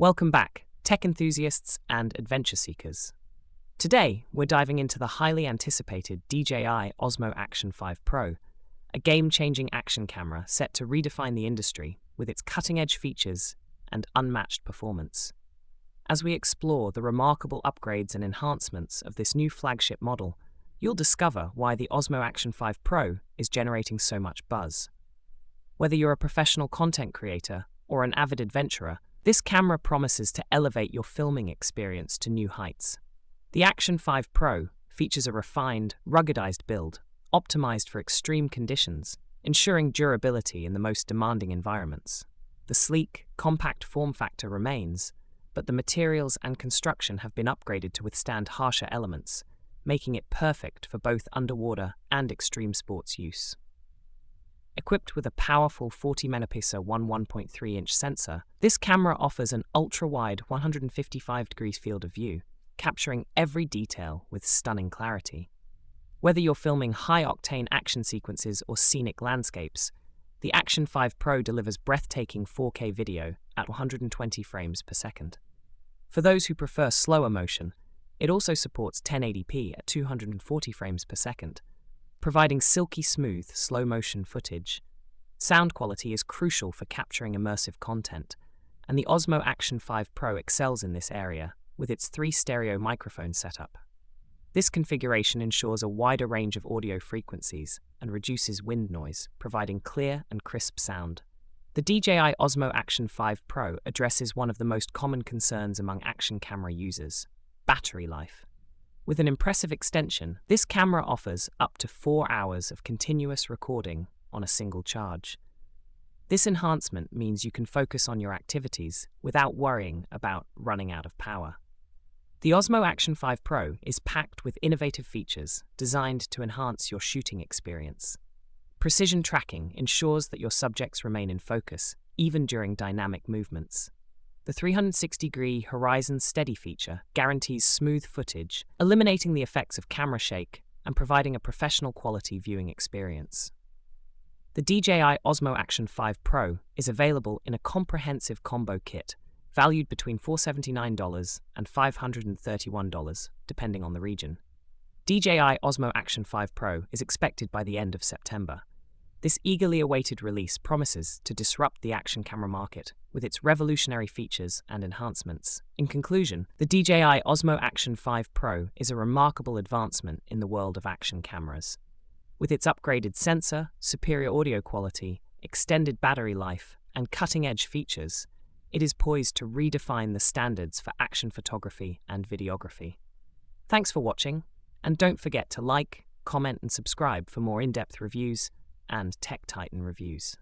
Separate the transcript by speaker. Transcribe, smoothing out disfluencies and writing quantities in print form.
Speaker 1: Welcome back, tech enthusiasts and adventure seekers. Today, we're diving into the highly anticipated DJI Osmo Action 5 Pro, a game-changing action camera set to redefine the industry with its cutting-edge features and unmatched performance. As we explore the remarkable upgrades and enhancements of this new flagship model, you'll discover why the Osmo Action 5 Pro is generating so much buzz. Whether you're a professional content creator or an avid adventurer, this camera promises to elevate your filming experience to new heights. The Action 5 Pro features a refined, ruggedized build, optimized for extreme conditions, ensuring durability in the most demanding environments. The sleek, compact form factor remains, but the materials and construction have been upgraded to withstand harsher elements, making it perfect for both underwater and extreme sports use. Equipped with a powerful 40-megapixel 1.3-inch sensor, this camera offers an ultra-wide 155-degree field of view, capturing every detail with stunning clarity. Whether you're filming high-octane action sequences or scenic landscapes, the Action 5 Pro delivers breathtaking 4K video at 120 frames per second. For those who prefer slower motion, it also supports 1080p at 240 frames per second, providing silky smooth, slow-motion footage. Sound quality is crucial for capturing immersive content, and the Osmo Action 5 Pro excels in this area with its 3 stereo microphone setup. This configuration ensures a wider range of audio frequencies and reduces wind noise, providing clear and crisp sound. The DJI Osmo Action 5 Pro addresses one of the most common concerns among action camera users: battery life. With an impressive extension, this camera offers up to 4 hours of continuous recording on a single charge. This enhancement means you can focus on your activities without worrying about running out of power. The Osmo Action 5 Pro is packed with innovative features designed to enhance your shooting experience. Precision tracking ensures that your subjects remain in focus, even during dynamic movements. The 360-degree horizon steady feature guarantees smooth footage, eliminating the effects of camera shake and providing a professional quality viewing experience. The DJI Osmo Action 5 Pro is available in a comprehensive combo kit, valued between $479 and $531, depending on the region. DJI Osmo Action 5 Pro is expected by the end of September. This eagerly awaited release promises to disrupt the action camera market with its revolutionary features and enhancements. In conclusion, the DJI Osmo Action 5 Pro is a remarkable advancement in the world of action cameras. With its upgraded sensor, superior audio quality, extended battery life, and cutting-edge features, it is poised to redefine the standards for action photography and videography. Thanks for watching, and don't forget to like, comment, and subscribe for more in-depth reviews and Tech Titan reviews.